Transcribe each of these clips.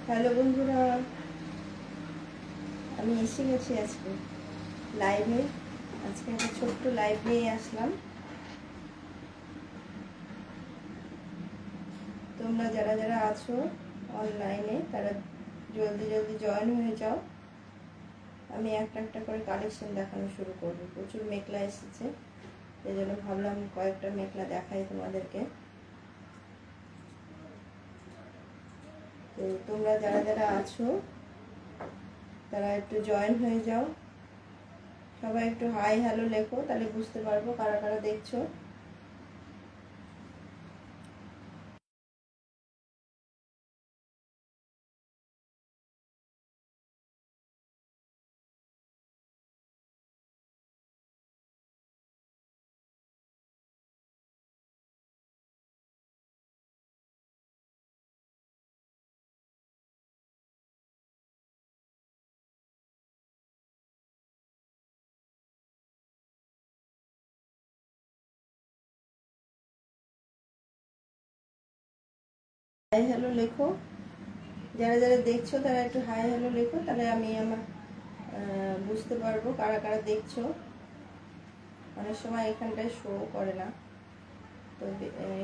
Hello বন্ধুরা, আমি এসে গেছি আজকে লাইভে। আজকে একটা ছোট্ট লাইভ নিয়ে আসলাম। তোমরা যারা যারা আছো অনলাইনে তারা জলদি জলদি জয়েন হয়ে যাও। আমি একটা একটা করে কালেকশন দেখানো শুরু করবো। প্রচুর মেখলা এসেছে, এই জন্য ভাবলাম কয়েকটা মেখলা দেখাই তোমাদেরকে। তো তোমরা যারা যারা আছো তারা একটু জয়েন হয়ে যাও। সবাই একটু হাই হ্যালো লেখো, তাহলে বুঝতে পারবো কারা কারা দেখছো। হাই হ্যালো লেখো, যারা যারা দেখছো তারা একটু হাই হ্যালো লেখো, তাহলে আমি আমার বুঝতে পারবো কারা কারা দেখছো। অনেক সময় এখানটায় শো করে না, তো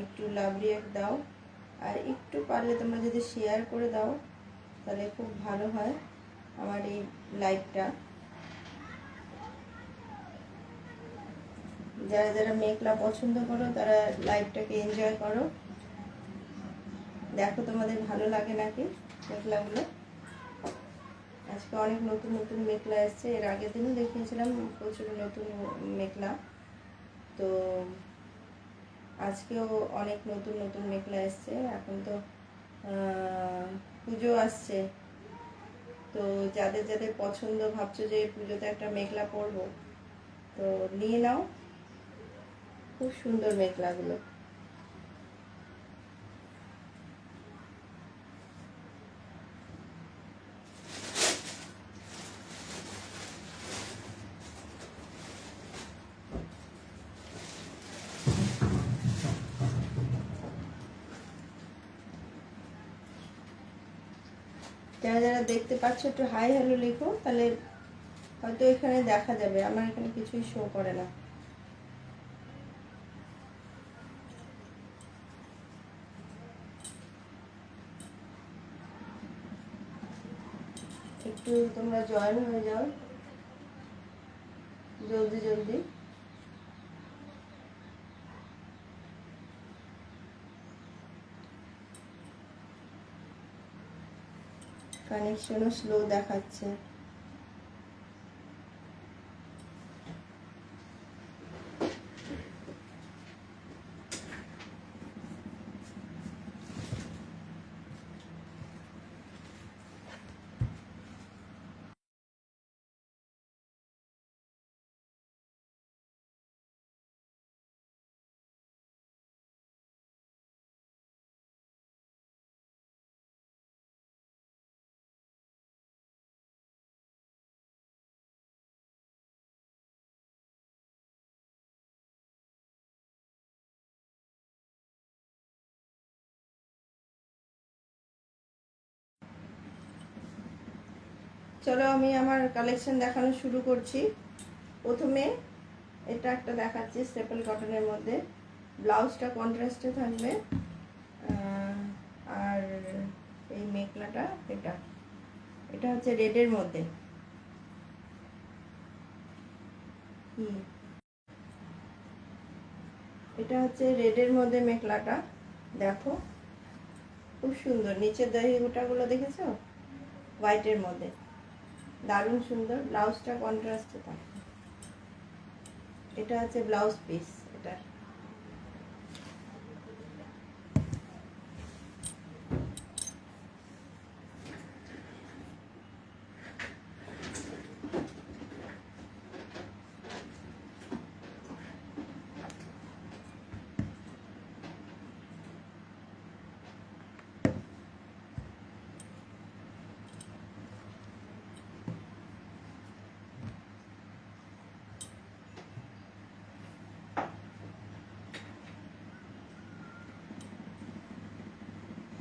একটু লাভ রিয়াক্ট দাও। আর একটু পারলে তোমরা যদি শেয়ার করে দাও তাহলে খুব ভালো হয় আমার এই লাইভটা। যারা যারা মেঘলা পছন্দ করো তারা লাইভটাকে এনজয় করো। দেখো তোমাদের ভালো লাগে নাকি মেঘলাগুলো। আজকে অনেক নতুন নতুন মেঘলা এসছে, এর আগের দিনও দেখিয়েছিলাম প্রচুর নতুন মেঘলা। তো আজকেও অনেক নতুন নতুন মেঘলা এসছে। এখন তো পুজো আসছে, তো যাদের যাদের পছন্দ ভাবছো যে পুজোতে একটা মেঘলা পরবো, তো নিয়ে নাও। খুব সুন্দর মেঘলাগুলো। যারা যারা দেখতে পাচ্ছ একটু হাই হ্যালো লেখো, তাহলে হয়তো এখানে দেখা যাবে। আমার এখানে কিছুই শো করে না। একটু তোমরা জয়েন হয়ে যাও জলদি জলদি। কানেকশনও স্লো দেখাচ্ছে। চলো আমি আমার কালেকশন দেখানো শুরু করছি। প্রথমে এটা একটা দেখাচ্ছি স্টেপল কটনের মধ্যে, ব্লাউজটা কন্ট্রাস্টে থাকবে। আর এই মেখলাটা এটা এটা হচ্ছে রেডের মধ্যে। এটা হচ্ছে রেডের মধ্যে মেখলাটা। দেখো খুব সুন্দর, নিচের দহি গোটাগুলো দেখেছো হোয়াইটের মধ্যে, দারুণ সুন্দর। ব্লাউজটা কন্ট্রাস্টে থাকে। এটা হচ্ছে ব্লাউজ পিস এটা।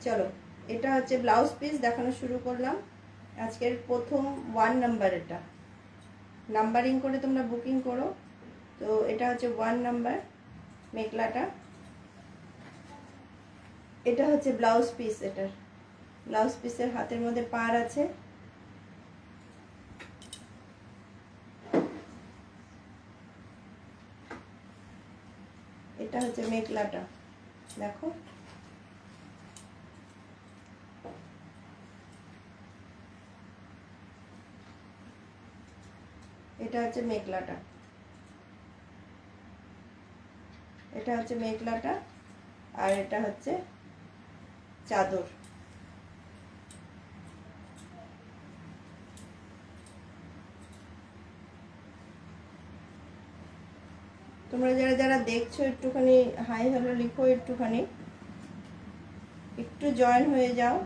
চলো এটা হচ্ছে ব্লাউজ পিস দেখানো শুরু করলাম। আজকের প্রথম 1 নাম্বার, এটা নাম্বারিং করে তোমরা বুকিং করো। তো এটা হচ্ছে 1 নাম্বার মেখলাটা। এটা হচ্ছে ব্লাউজ পিস। এটার ব্লাউজ পিসের হাতের মধ্যে পাড় আছে। এটা হচ্ছে মেখলাটা, দেখো। এটা হচ্ছে মেখলাটা, এটা হচ্ছে মেখলাটা, আর এটা হচ্ছে চাদর। তোমরা যারা যারা দেখছো একটুখানি হাই হ্যালো লিখো, একটুখানি একটু জয়েন হয়ে যাও।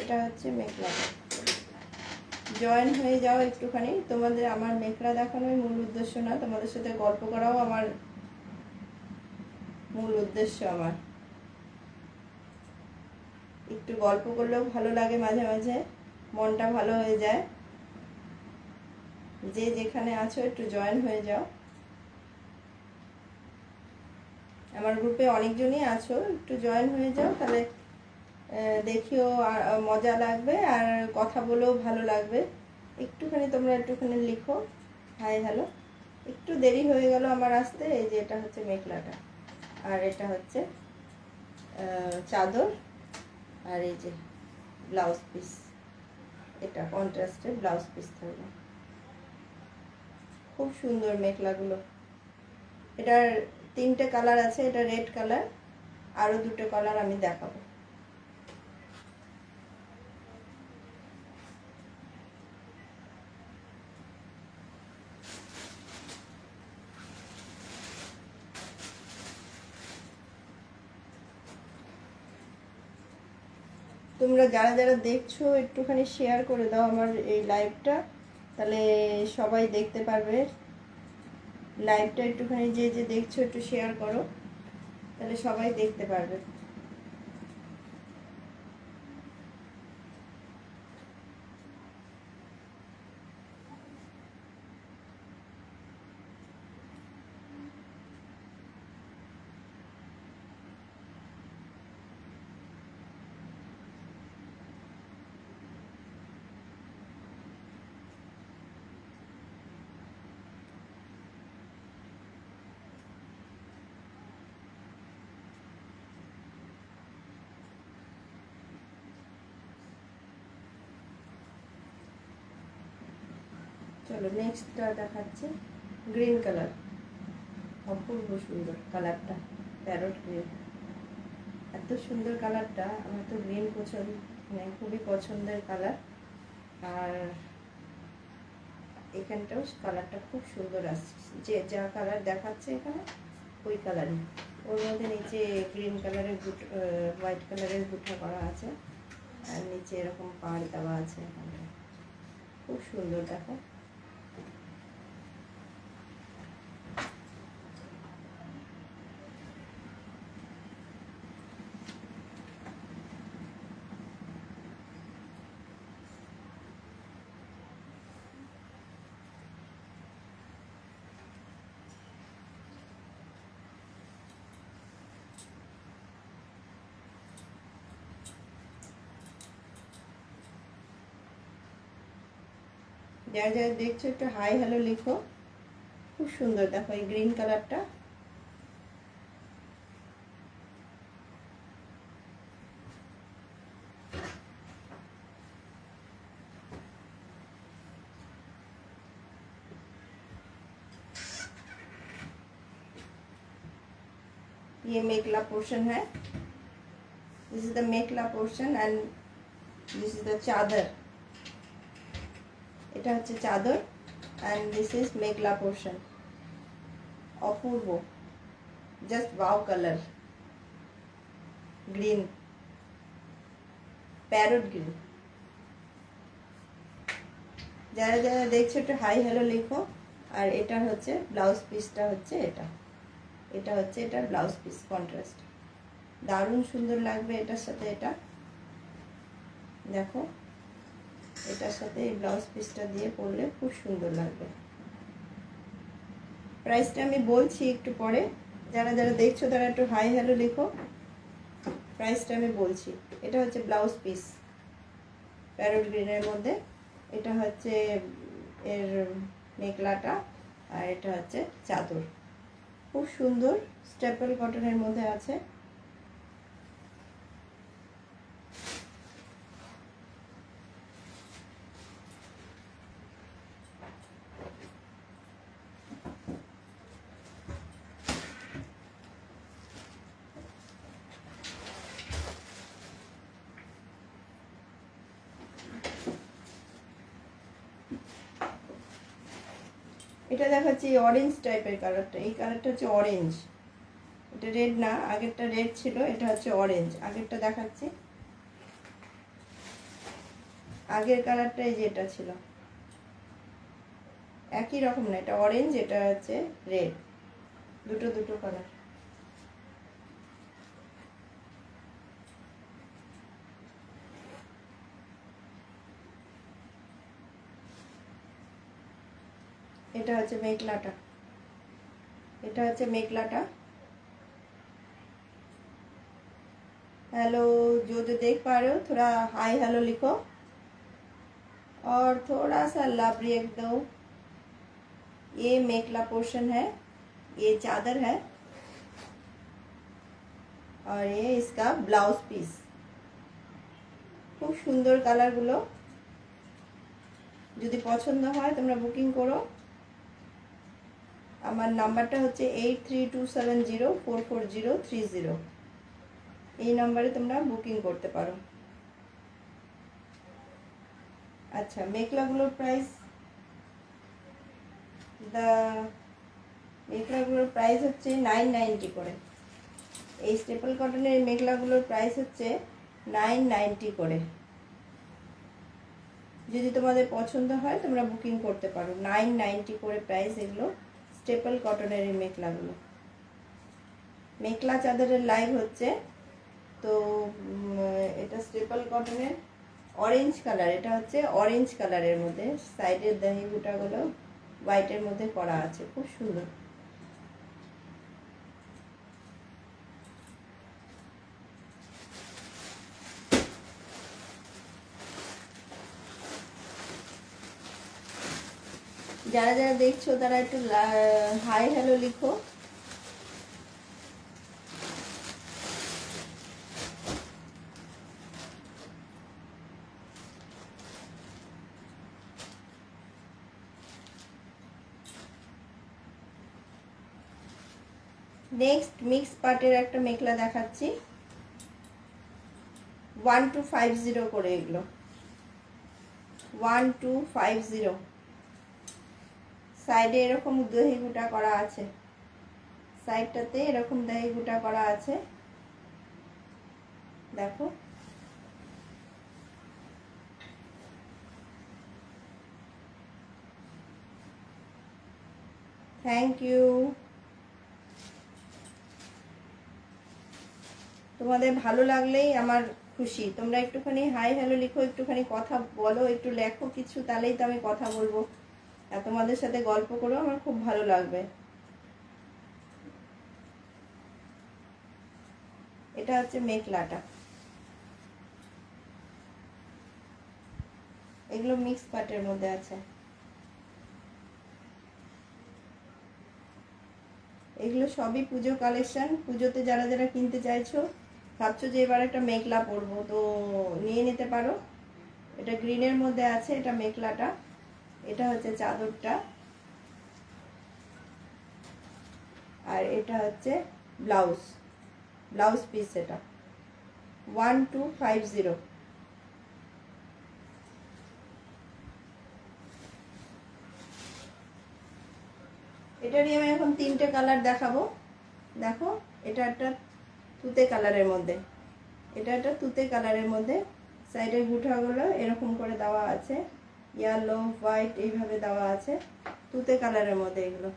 এটা হচ্ছে মেখলাটা, জয়েন হয়ে যাও একটুখানি। তোমাদের আমার মেখলা দেখানোই মূল উদ্দেশ্য না, তোমাদের সাথে গল্প করাও আমার মূল উদ্দেশ্য। আমার একটু গল্প করলেও ভালো লাগে, মাঝে মাঝে মনটা ভালো হয়ে যায়। যে যেখানে আছো একটু জয়েন হয়ে যাও। আমার গ্রুপে অনেকজনই আছো, একটু জয়েন হয়ে যাও, তাহলে দেখিও মজা লাগবে আর কথা বলেও ভালো লাগবে। একটুখানি তোমরা একটুখানি লিখো হাই হ্যালো। একটু দেরি হয়ে গেল আমার আসতে। এই যে এটা হচ্ছে মেখলাটা, আর এটা হচ্ছে চাদর, আর এই যে ব্লাউজ পিস। এটা কন্ট্রাস্টের ব্লাউজ পিস থাকবে। খুব সুন্দর মেখলাগুলো। এটার 3টে কালার আছে, এটা রেড কালার, আরও 2টো কালার আমি দেখাবো। তোমরা যারা যারা দেখছো একটুখানি শেয়ার করে দাও আমার এই লাইভটা, তাহলে সবাই দেখতে পারবে। লাইভটা একটুখানি যে যে দেখছো একটু শেয়ার করো, তাহলে সবাই দেখতে পারবে। চলো নেক্সটটা দেখাচ্ছি। গ্রিন কালার, অপূর্ব সুন্দর কালারটা, প্যারট গ্রিন। এত সুন্দর কালারটা, আমার তো গ্রিন পছন্দ, মানে খুবই পছন্দের কালার। আর এখানটাও কালারটা খুব সুন্দর আসছে, যে যা কালার দেখাচ্ছে এখানে ওই কালারই। ওর মধ্যে নিচে গ্রিন কালারের হোয়াইট কালারের বুটা করা আছে, আর নিচে এরকম পাড় দেওয়া আছে। এখানে খুব সুন্দর, দেখো। যারা যারা দেখছো একটু হাই হ্যালো লিখো। খুব সুন্দর, দেখো এই গ্রিন কালারটা। ये मेखला पोर्शन है, this is the mekhela portion and this is the चादर। এটা হচ্ছে চাদর and this is mekhela portion. Apurba, just wow colour, green, parrot green. যারা যারা দেখছো একটু হাই হ্যালো লিখো। আর এটা হচ্ছে ব্লাউজ পিসটা, হচ্ছে এটা। এটা হচ্ছে এটার ব্লাউজ পিস কন্ট্রাস্ট, দারুণ সুন্দর লাগবে এটার সাথে। এটা দেখো, এটার সাথে এই ব্লাউজ পিসটা দিয়ে পরলে খুব সুন্দর লাগবে। প্রাইসটা আমি বলছি একটু পরে, যারা যারা দেখছো তারা একটু হাই হ্যালো লিখো। প্রাইসটা আমি বলছি। এটা হচ্ছে ব্লাউজ পিস প্যারোট গ্রিনের মধ্যে, এটা হচ্ছে এর মেখলাটা, আর এটা হচ্ছে চাদর। খুব সুন্দর স্টেপল কটনের মধ্যে আছে। এটা দেখাচ্ছি অরেঞ্জ টাইপের কালারটা, এই কালারটা হচ্ছে অরেঞ্জ, এটা রেড না, আগেরটা রেড ছিল, এটা হচ্ছে অরেঞ্জ। আগেরটা দেখাচ্ছি, আগের কালারটা এই যে এটা ছিল, একই রকম না, এটা অরেঞ্জ, এটা হচ্ছে রেড, দুটো দুটো কালার। এটা হচ্ছে মেখলাটা, এটা হচ্ছে मेखलाटा। हेलो, जो देख पा रहे हो थोड़ा हाई हेलो लिखो और थोड़ा सा लव रिएक्ट दो। ये मेखला पोर्शन है, ये चादर है और ये इसका ब्लाउज पीस। खूब सुंदर कलर गुलो, যদি পছন্দ হয় তোমরা বুকিং করো। আমার নাম্বারটা হচ্ছে 8327044030। এই নম্বরে তোমরা বুকিং করতে পারো। আচ্ছা, মেখলাগুলোর প্রাইস, মেখলাগুলোর প্রাইস হচ্ছে 990 করে। এই স্টেপল কটনের মেখলাগুলোর প্রাইস হচ্ছে 990 করে। যদি তোমাদের পছন্দ হয় তোমরা বুকিং করতে পারো। 990 করে প্রাইস এগুলো স্টেপল কটনের এই মেখলাগুলো। মেখলা চাদরের লাইভ হচ্ছে তো, এটা স্টেপল কটনের অরেঞ্জ কালার, এটা হচ্ছে অরেঞ্জ কালারের মধ্যে সাইডের দাহি বুটাগুলো হোয়াইটের মধ্যে করা আছে, খুব সুন্দর। যারা যারা দেখছো তারা একটু হাই হ্যালো লিখো। নেক্সট মিক্স পার্টের একটা মেখলা দেখাচ্ছি, 1250 করে এগুলো, 1250। সাইডে এরকম দহি গুটা করা আছে, সাইডটাতে এরকম দহি গুটা করা আছে, দেখো। Thank you. তোমাদের ভালো লাগলেই আমার খুশি। তোমরা একটুখানি হাই হ্যালো লিখো, একটুখানি কথা বলো, একটু লেখো কিছু, তাহলেই তো আমি কথা বলবো। আর তোমাদের সাথে গল্প করো, আমার খুব ভালো লাগবে। এটা হচ্ছে মেখলাটা, এগুলো মিক্স পার্টের মধ্যে আছে। এগুলো সবই পুজো কালেকশন। পুজোতে যারা যারা কিনতে চাইছো, ভাবছো যে এবার একটা মেখলা পরবো, তো নিয়ে নিতে পারো। এটা গ্রিনের মধ্যে আছে, এটা মেখলাটা, এটা হচ্ছে চাদরটা, আর এটা হচ্ছে ব্লাউজ, ব্লাউজ পিস। এটা 1250। এটারই আমি এখন তিনটে কালার দেখাবো। দেখো, এটা একটা তুতে কালারের মধ্যে, এটা একটা তুতে কালারের মধ্যে সাইডের গুঠাগুলো এরকম করে দেওয়া আছে, ইয়েলো হোয়াইট এইভাবে দেওয়া আছে, তুতে কালারের মধ্যে এগুলো।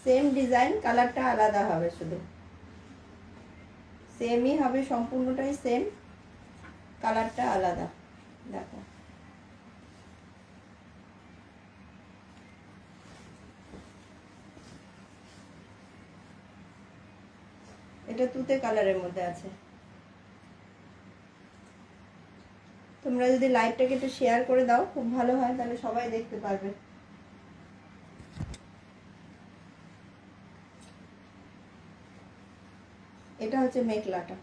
সেম ডিজাইন, কালারটা আলাদা হবে, শুধু সেমই হবে, সম্পূর্ণটাই সেম, কালারটা আলাদা। দেখো এটা তুতে কালারের মধ্যে আছে। তোমরা যদি লাইভটাকে একটু শেয়ার করে দাও খুব ভালো হয়, তাহলে সবাই দেখতে পারবে। এটা হচ্ছে মেখলাটা,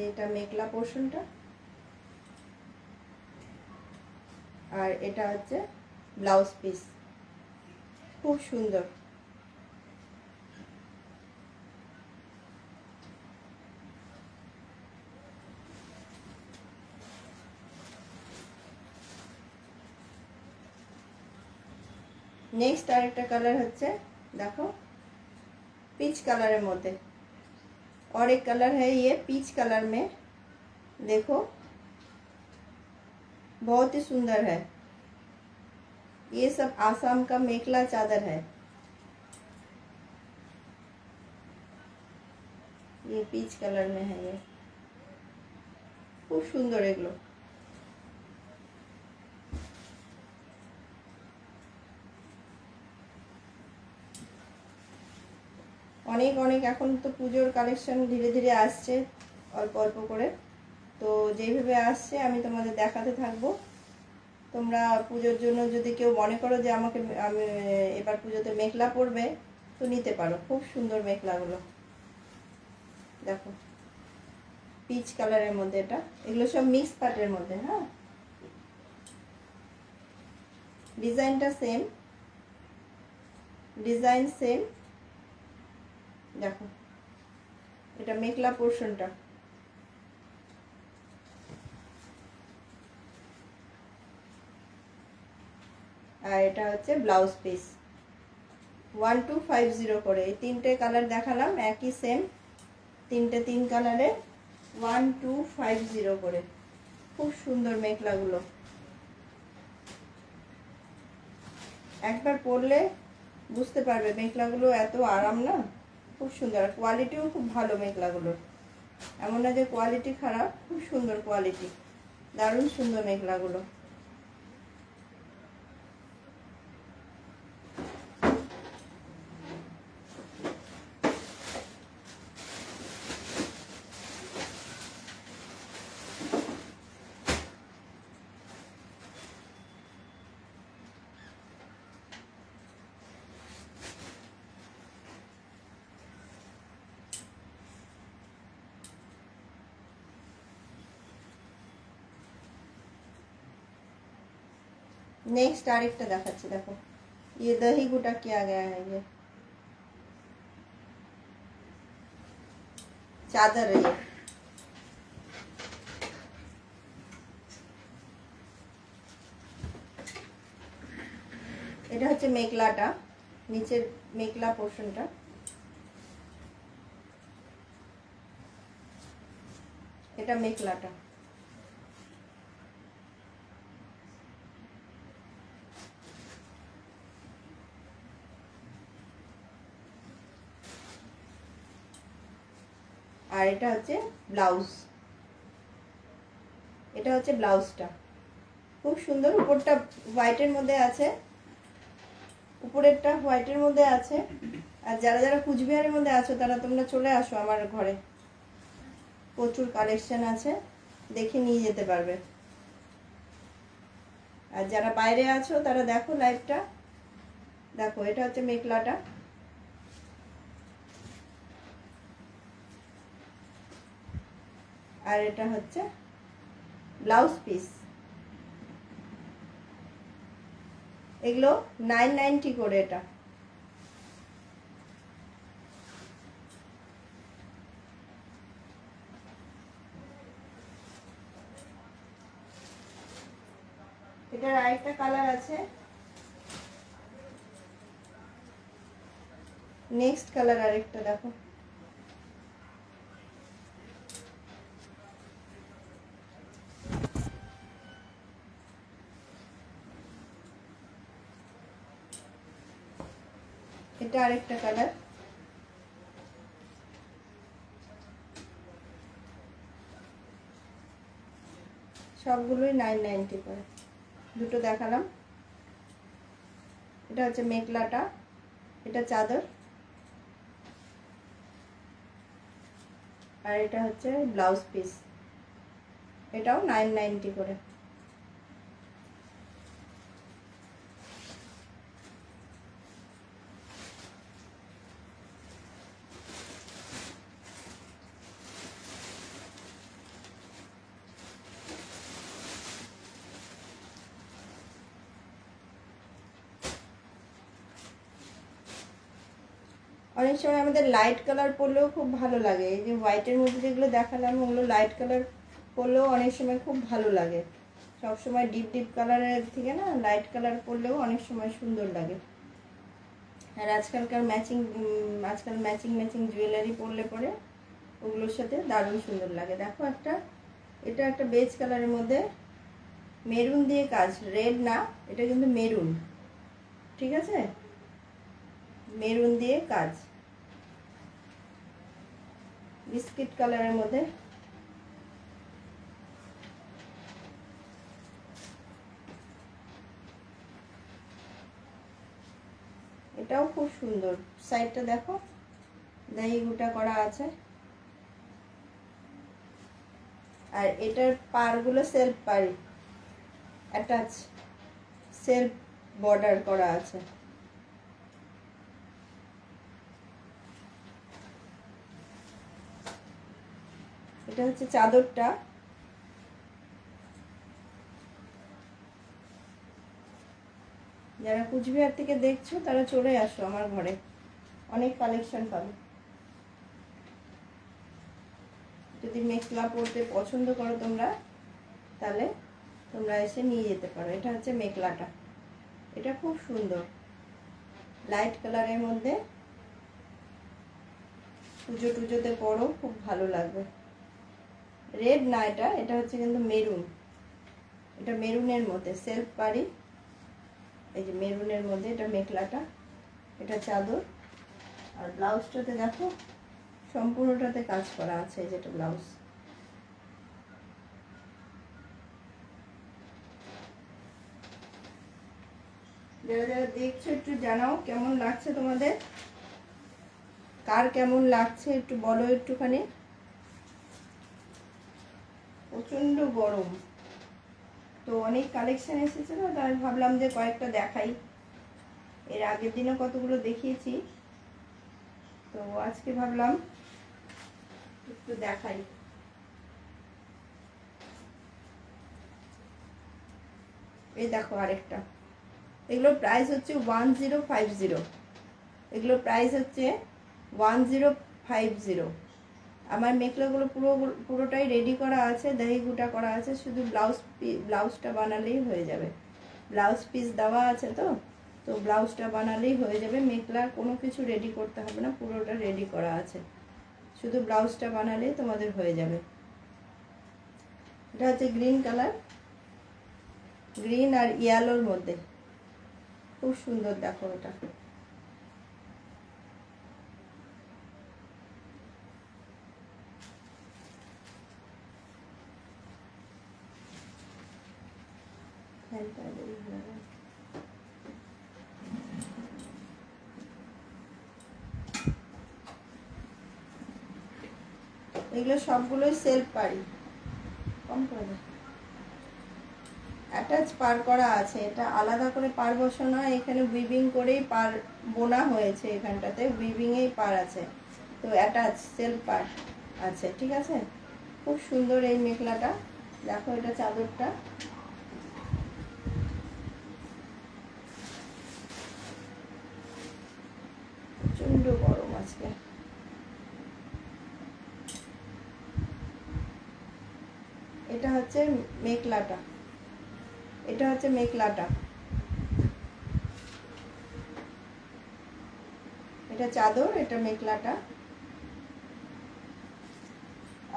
এটা মেখলা পোর্শনটা, আর এটা হচ্ছে ব্লাউজ পিস। খুব সুন্দর। नेक्स्ट आरेकटा कलर हच्छे देखो पीच कलर मध्य, और एक कलर है ये पीच कलर में, देखो बहुत ही सुंदर है। ये सब आसाम का मेखला चादर है। ये पीच कलर में है, ये खूब सुंदर एगुलो। अनेक अनेक এখন তো পূজোর কালেকশন ধীরে ধীরে আসছে অল্প অল্প করে, তো যেভাবে আসছে আমি তোমাদের দেখাতে থাকবো। তোমরা পূজোর জন্য যদি কেউ মনে করো যে আমাকে আমি এবার পূজোতে মেখলা পরবে তো নিতে পারো। খুব সুন্দর মেখলাগুলো দেখো, পিচ কালারের মধ্যে, এটা এগুলো সব মিক্স পাটের মধ্যে। হ্যাঁ, ডিজাইনটা সেম, ডিজাইন সেম। দেখো এটা মেখলা পোর্শনটা, আর এটা হচ্ছে ব্লাউজ পিস। 1250 করে এই তিনটে কালার দেখালাম, একই সেম তিনটে তিন কালারে 1250 করে। খুব সুন্দর মেখলাগুলো, একবার পরলে বুঝতে পারবে মেখলাগুলো এত আরাম না, খুব সুন্দর। কোয়ালিটিও খুব ভালো মেখলাগুলো, এমন না যে কোয়ালিটি খারাপ, খুব সুন্দর কোয়ালিটি, দারুণ সুন্দর মেখলাগুলো। नेक्स्ट आरेकटा देखाচ্ছি देखो, ये दही गुटा किया गया है, ये चादर है। এটা হচ্ছে মেখলাটা, নিচের মেখলা পোর্শনটা, এটা মেখলাটা। আর এটা হচ্ছে ব্লাউজ, এটা হচ্ছে ব্লাউজটা। খুব সুন্দর, উপরটা হোয়াইটের মধ্যে আছে, উপরেরটা হোয়াইটের মধ্যে আছে। আর যারা যারা কুচবিহারের মধ্যে আছো তারা তোমরা চলে আসো আমার ঘরে, প্রচুর কালেকশন আছে, দেখে নিয়ে যেতে পারবে। আর যারা বাইরে আছো তারা দেখো লাইভটা, দেখো এটা হচ্ছে মেখলাটা, আর এটা হচ্ছে ব্লাউজ পিস। এগুলো 990 করে। এটা এটার আরেকটা কালার আছে, নেক্সট কালার আরেকটা দেখো, এটা আরেকটা কালার। সবগুলোই 990 করে। দুটো দেখালাম। এটা হচ্ছে মেখলাটা, এটা চাদর, আর এটা হচ্ছে ব্লাউজ পিস, এটাও 990 করে। অনেক সময় আমাদের লাইট কালার পরলেও খুব ভালো লাগে। এই যে হোয়াইটের মধ্যে যেগুলো দেখালাম ওগুলো লাইট কালার পরলেও অনেক সময় খুব ভালো লাগে। সব সময় ডিপ ডিপ কালারের থেকে না লাইট কালার পরলেও অনেক সময় সুন্দর লাগে। আর আজকাল ম্যাচিং জুয়েলারি পরলে পরে ওগুলোর সাথে দারুণ সুন্দর লাগে। দেখো এটা একটা বেজ কালারের মধ্যে মেরুন দিয়ে কাজ, রেড না, এটা কিন্তু মেরুন, ঠিক আছে, মেরুন দিয়ে কাজ, বিস্কিট কালারের মধ্যে। এটাও খুব সুন্দর, সাইডটা দেখো দহি গুটা করা আছে। আর এটার পারগুলো সেলফ পার অ্যাটাচ, সেলফ বর্ডার করা আছে। এটা হচ্ছে চাদরটা। যারা কুচবিহার থেকে দেখছো তারা চলে আসো আমার ঘরে, অনেক কালেকশন পাবে। যদি মেখলা পরতে পছন্দ করো তোমরা, তাহলে তোমরা এসে নিয়ে যেতে পারো। এটা হচ্ছে মেখলাটা, এটা খুব সুন্দর লাইট কালারের মধ্যে, পুজো টুজোতে পরো খুব ভালো লাগবে। রেড না, এটা হচ্ছে কিন্তু মেরুন, এটা মেরুনের মধ্যে সেলফ পাড়ি, এই যে মেরুনের মধ্যে এটা মেখলাটা, এটা চাদর। আর ব্লাউজটাতে দেখো সম্পূর্ণটাতে কাজ করা আছে, যেটা ব্লাউজ। যারা যারা দেখছো একটু জানাও কেমন লাগছে তোমাদের, কার কেমন লাগছে একটু বলো একটুখানি। প্রচন্ড গরম, তো অনেক কালেকশন এসেছে না, তাই ভাবলাম যে কয়েকটা দেখাই। এর আগের দিনও কতগুলো দেখিয়েছি, তো আজকে ভাবলাম একটু দেখাই। এই দেখো আরেকটা, এগুলোর প্রাইস হচ্ছে 1050, এগুলোর প্রাইস হচ্ছে 1050। আমার মেখলাগুলো পুরোটাই রেডি করা আছে, দহি গুটা করা আছে, শুধু ব্লাউজটা বানালেই হয়ে যাবে। ব্লাউজ পিস দেওয়া আছে, তো ব্লাউজটা বানালেই হয়ে যাবে। মেখলার কোনো কিছু রেডি করতে হবে না, পুরোটা রেডি করা আছে, শুধু ব্লাউজটা বানালেই তোমাদের হয়ে যাবে। এটা হচ্ছে গ্রিন কালার, গ্রিন আর ইয়েলোর মধ্যে, খুব সুন্দর দেখো এটা। এগুলো সবগুলোই সেলফ পাড়ি, কম করে অ্যাটাচ পার করা আছে। এটা আলাদা করে পার বসানো, এখানে উইভিং করেই পার বোনা হয়েছে, এখানটাতে উইভিংয়েই পার আছে, তো অ্যাটাচ সেলফ পার আছে, ঠিক আছে। খুব সুন্দর এই মেখলাটা, দেখো এটা চাদরটা, প্রচন্ড গরম আজকে। এটা হচ্ছে মেখলাটা, এটা হচ্ছে মেখলাটা, এটা চাদর, এটা মেখলাটা।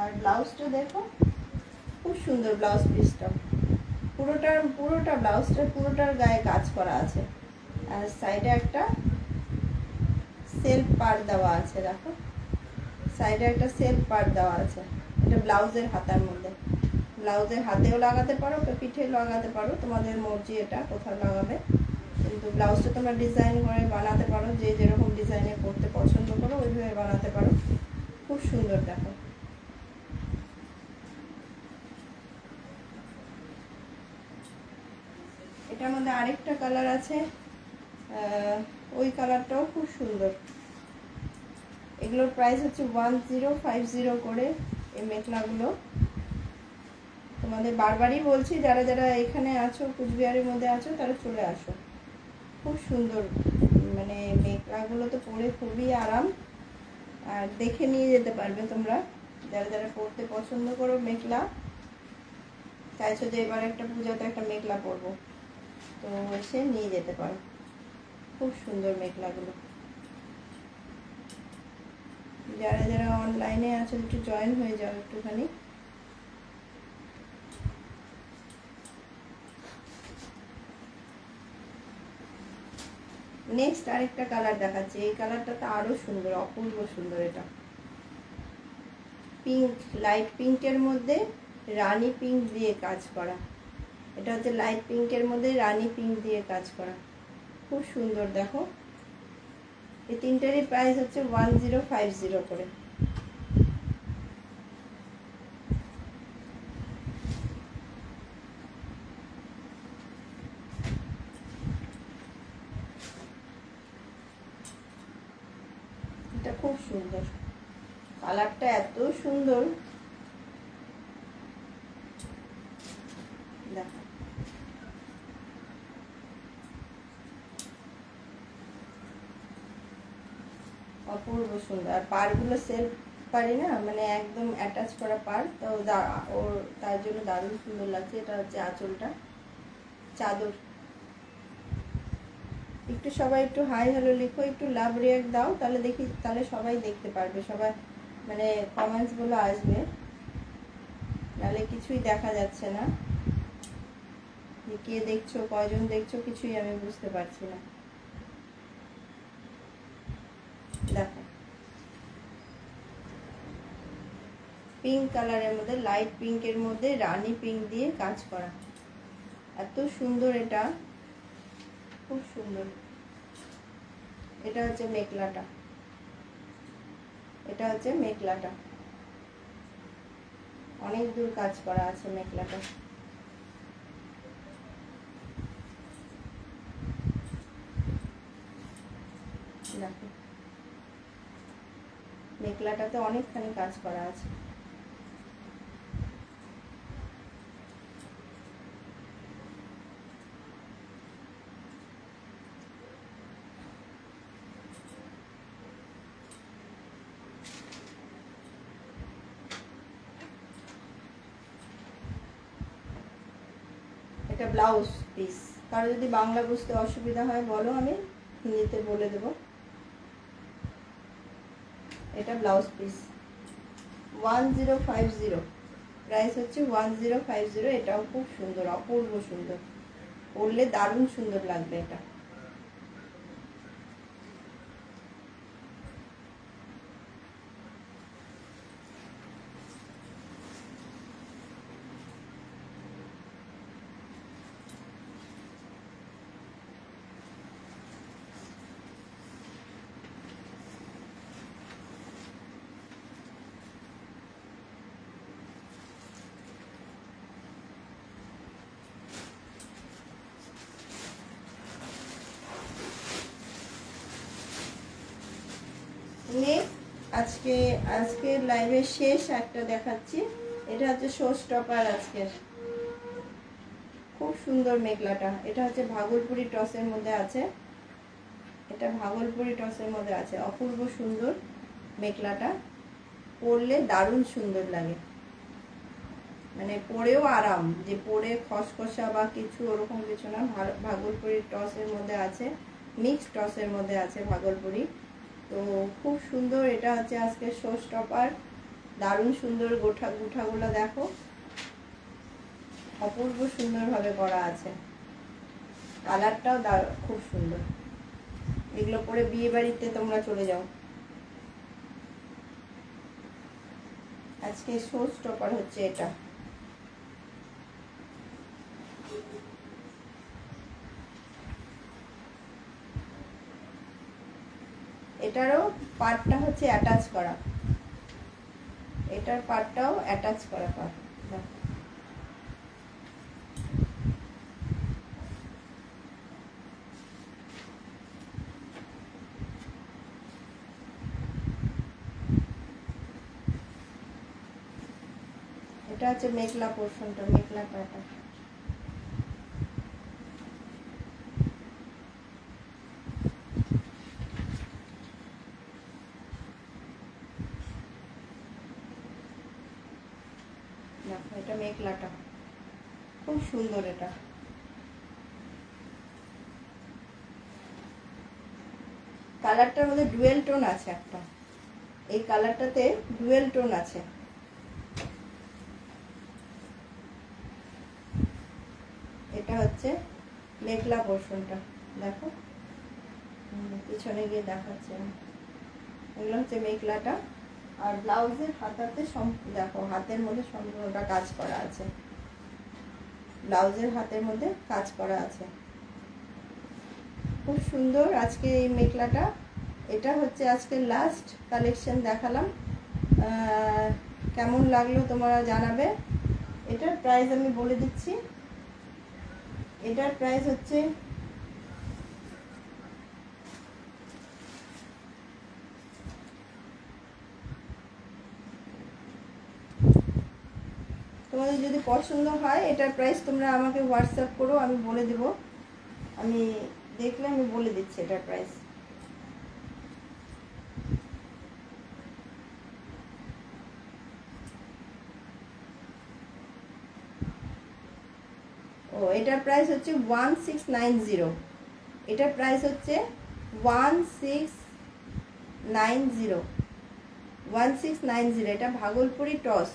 আর ব্লাউজটা দেখো খুব সুন্দর, ব্লাউজ পিসটা পুরোটা ব্লাউজটা পুরোটার গায়ে কাজ করা আছে। আর সাইডে একটা সেলফ পার্ট দেওয়া আছে, দেখো সাইডে একটা সেলফ পার্ট দেওয়া আছে। এটা ব্লাউজের হাতার মধ্যে, ব্লাউজের হাতেও লাগাতে পারো, পিঠে লাগাতে পারো, তোমাদের মর্জি এটা কোথাও লাগাবে। কিন্তু ব্লাউজটা তোমরা ডিজাইন করে বানাতে পারো, যে যেরকম ডিজাইনে করতে পছন্দ করো ওইভাবে বানাতে পারো। খুব সুন্দর দেখো। এটার মধ্যে আরেকটা কালার আছে, ওই কালারটাও খুব সুন্দর। এগুলোর প্রাইস হচ্ছে 1050 করে এই মেখলাগুলো। তোমাদের বারবারই বলছি, যারা যারা এখানে আছো, কুচবিহারের মধ্যে আছো, তারা চলে আসো। খুব সুন্দর, মানে মেখলাগুলো তো পরে খুবই আরাম, আর দেখে নিয়ে যেতে পারবে তোমরা যারা যারা পরতে পছন্দ করো। মেখলা চাইছো যে এবার একটা পূজাতে একটা মেখলা পরবো, তো এসে নিয়ে যেতে পারো। খুব সুন্দর মেখলাগুলো। যারা যারা অনলাইনে আছো একটু জয়েন হয়ে যাও একটুখানি। নেক্সট আরেকটা কালার দেখাচ্ছি, এই কালারটা তো আরো সুন্দর, অপূর্ব সুন্দর। এটা পিঙ্ক, লাইট পিঙ্কের মধ্যে রানী পিঙ্ক দিয়ে কাজ করা। এটা হচ্ছে লাইট পিঙ্কের মধ্যে রানী পিঙ্ক দিয়ে কাজ করা, খুব সুন্দর দেখো। এই তিনটারই প্রাইস হচ্ছে 1050 করে। এটা খুব সুন্দর, কালারটা এত সুন্দর দেখো। অপূর্ব সুন্দর। আর পাড়গুলো সেলফ পারি না, মানে একদম অ্যাটাচ করা পাড়, তো ওর তার জন্য দারুণ সুন্দর লাগছে। এটা হচ্ছে আঁচলটা, চাদর। একটু সবাই একটু হাই হ্যালো লিখো, একটু লাভ রিয়াক্ট দাও, তাহলে দেখি, তাহলে সবাই দেখতে পারবে, সবাই মানে কমেন্টসগুলো আসবে, নাহলে কিছুই দেখা যাচ্ছে না যে কে দেখছো, কয়জন দেখছো, কিছুই আমি বুঝতে পারছি না। দেখো পিঙ্ক কালারের মধ্যে, লাইট পিঙ্কের মধ্যে রানী পিঙ্ক দিয়ে কাজ করা, এত সুন্দর। এটা খুব সুন্দর। এটা হচ্ছে মেখলাটা, এটা হচ্ছে মেখলাটা, অনেক দূর কাজ করা আছে মেখলাটা। দেখো মেখলাটাতে অনেকখানি কাজ করা আছে। এটা ব্লাউজ পিস। কারো যদি বাংলা বুঝতে অসুবিধা হয় বলো, আমি হিন্দিতে বলে দেব। এটা ব্লাউজ পিস 1050, প্রাইস হচ্ছে 1050। এটাও খুব সুন্দর, অপূর্ব সুন্দর, পরলে দারুণ সুন্দর লাগবে এটা। আজকে আজকে লাইভের শেষ একটা দেখাচ্ছি। এটা হচ্ছে শো স্টপার আজকের, খুব সুন্দর মেখলাটা। এটা হচ্ছে ভাগলপুরি টসের মধ্যে আছে, এটা ভাগলপুরি টসের মধ্যে আছে, অপূর্ব সুন্দর মেখলাটা, পরলে দারুণ সুন্দর লাগে, মানে পরেও আরাম, যে পরে খসখসা বা কিছু ওরকম কিছু না। ভাগলপুরি টসের মধ্যে আছে, মিক্স টসের মধ্যে আছে ভাগলপুরি, তো খুব সুন্দর। এটা হচ্ছে আজকে শো স্টপার, দারুণ সুন্দর। গুঠাগুলো দেখো, অপূর্ব সুন্দরভাবে করা আছে, কালারটাও খুব সুন্দর। এগুলো পরে বিয়ে বাড়িতে তোমরা চলে যাও। আজকে শো স্টপার হচ্ছে এটা। এটারও পার্টটা হচ্ছে অ্যাটাচ করা, এটার পার্টটাও অ্যাটাচ করা পার্ট। এটা হচ্ছে মেখলা পোর্শনটা, মেখলা প্যাটার্ন। এটা মেখলাটা খুব সুন্দর। এটা কালারটার মধ্যে ডুয়েল টোন আছে একটা, এই কালারটাতে ডুয়েল টোন আছে। এটা হচ্ছে মেখলা পোর্শনটা, দেখো পিছনে গিয়ে দেখাচ্ছে। এগুলো হচ্ছে মেখলাটা। আর ব্লাউজের হাতাতে দেখো হাতের মধ্যে সম্পূর্ণটা কাজ করা আছে, ব্লাউজের হাতের মধ্যে কাজ করা আছে, খুব সুন্দর। আজকে এই মেখলাটা, এটা হচ্ছে আজকে লাস্ট কালেকশন দেখালাম। কেমন লাগলো তোমরা জানাবে। এটার প্রাইস আমি বলে দিচ্ছি। এটার প্রাইস হচ্ছে তোমাদের যদি পছন্দ হয় এটার প্রাইস তোমরা আমাকে হোয়াটসঅ্যাপ করো, আমি বলে দেব। আমি দেখলে আমি বলে দিচ্ছি এটার প্রাইস। ও এটার প্রাইস হচ্ছে 1690। এটার প্রাইস হচ্ছে 1690। এটা ভাগলপুরি টস,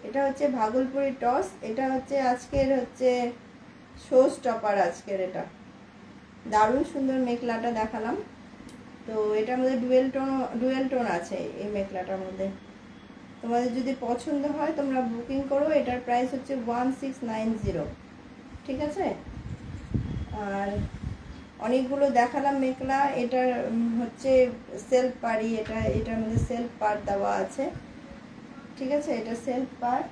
এটা হচ্ছে ভাগলপুরি টস। এটা হচ্ছে আজকের হচ্ছে শো স্টপার আজকের। এটা দারুণ সুন্দর মেখলাটা দেখালাম। তো এটার মধ্যে ডুয়েল টোন আছে এই মেখলাটার মধ্যে। তোমাদের যদি পছন্দ হয় তোমরা বুকিং করো। এটার প্রাইস হচ্ছে 1690, ঠিক আছে। আর অনেকগুলো দেখালাম মেখলা। এটার হচ্ছে সেলফ পাড়ি, এটার মধ্যে সেলফ পাড় দেওয়া আছে, ঠিক আছে। এটা সেলফ পাড়।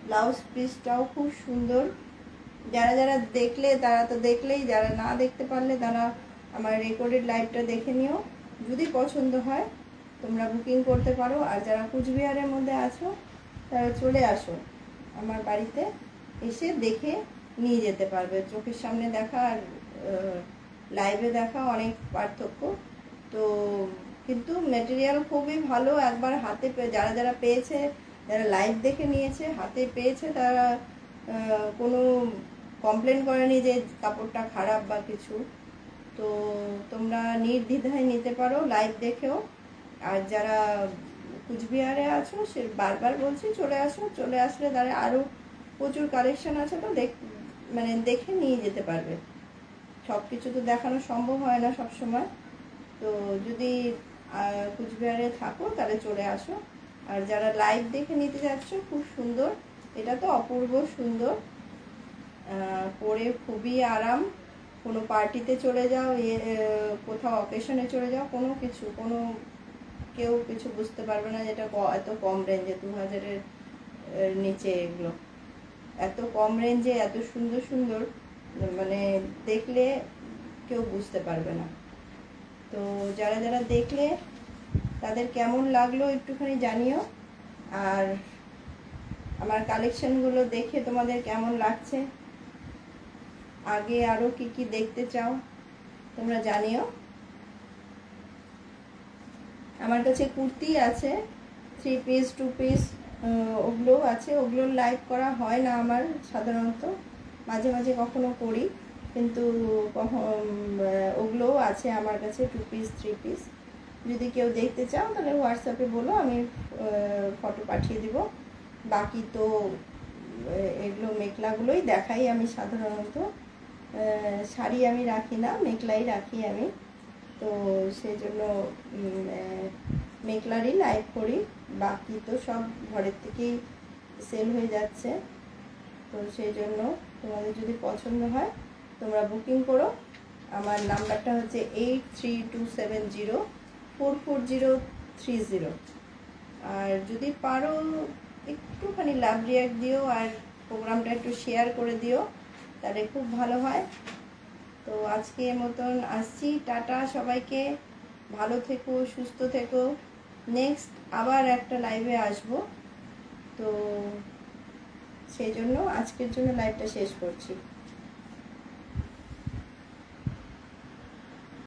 ব্লাউজ পিসটাও খুব সুন্দর। যারা যারা দেখলে তারা তো দেখলেই, যারা না দেখতে পারলে তারা আমার রেকর্ডেড লাইভটা দেখে নিও। যদি পছন্দ হয় তোমরা বুকিং করতে পারো। আর যারা কুচবিহারের মধ্যে আছো তারা চলে আসো আমার বাড়িতে, এসে দেখে নিয়ে যেতে পারবে। চোখের সামনে দেখা আর লাইভে দেখা অনেক পার্থক্য। তো কিন্তু ম্যাটেরিয়াল খুবই ভালো। একবার হাতে যারা যারা পেয়েছে, যারা লাইভ দেখে নিয়েছে, হাতে পেয়েছে, তারা কোনো কমপ্লেন করেনি যে কাপড়টা খারাপ বা কিছু। তো তোমরা নির্দ্বিধায় নিতে পারো লাইভ দেখেও। আর যারা কুচবিহারে আছো সে বারবার বলছি চলে আসো, চলে আসলে তারা আরও প্রচুর কালেকশন আছে, তো মানে দেখে নিয়ে যেতে পারবে। সব কিছু তো দেখানো সম্ভব হয় না সব সময়। তো যদি কুচবিহারে থাকো তাহলে চলে আসো। আর যারা লাইভ দেখে নিতে যাচ্ছ, খুব সুন্দর, এটা তো অপূর্ব সুন্দর। পরে খুবই আরাম। কোনো পার্টিতে চলে যাও, কোথাও অকেশনে চলে যাও, কোনো কেউ কিছু বুঝতে পারবে না যেটা এত কম রেঞ্জে, 2000-এর নিচে এগুলো। এত কম রেঞ্জে এত সুন্দর সুন্দর, মানে দেখলে কেউ বুঝতে পারবে না। তো যারা যারা দেখলে তাদের কেমন লাগলো একটুখানি জানিও। আর আমার কালেকশনগুলো দেখে তোমাদের কেমন লাগছে, আগে আরও কি কি দেখতে চাও তোমরা জানিও। আমার কাছে কুর্তি আছে, 3 পিস 2 পিস, ওগুলোও আছে। ওগুলোর লাইভ করা হয় না আমার সাধারণত, মাঝে মাঝে কখনো করি, কিন্তু ওগুলোও আছে আমার কাছে 2 পিস 3 পিস। যদি কেউ দেখতে চাও তাহলে হোয়াটসঅ্যাপে বলো, আমি ফটো পাঠিয়ে দিব। বাকি তো এগুলো মেখলাগুলোই দেখাই আমি সাধারণত। শাড়ি আমি রাখি না, মেখলাই রাখি আমি। তো সেই জন্য মেঘলারই লাইভ করি, বাকি তো সব ঘরের থেকেই সেল হয়ে যাচ্ছে। তো সেই জন্য তোমাদের যদি পছন্দ হয় তোমরা বুকিং করো। আমার নাম্বারটা হচ্ছে 8327044030। আর যদি পারো একটুখানি লাভ রিয়াক্ট দিও আর প্রোগ্রামটা একটু শেয়ার করে দিও, তাহলে খুব ভালো হয়। তো আজকের মতন আসছি, টাটা সবাইকে, ভালো থেকো, সুস্থ থেকো। নেক্সট আবার একটা লাইভে আসবো, তো সেই জন্য আজকের জন্য লাইভটা শেষ করছি।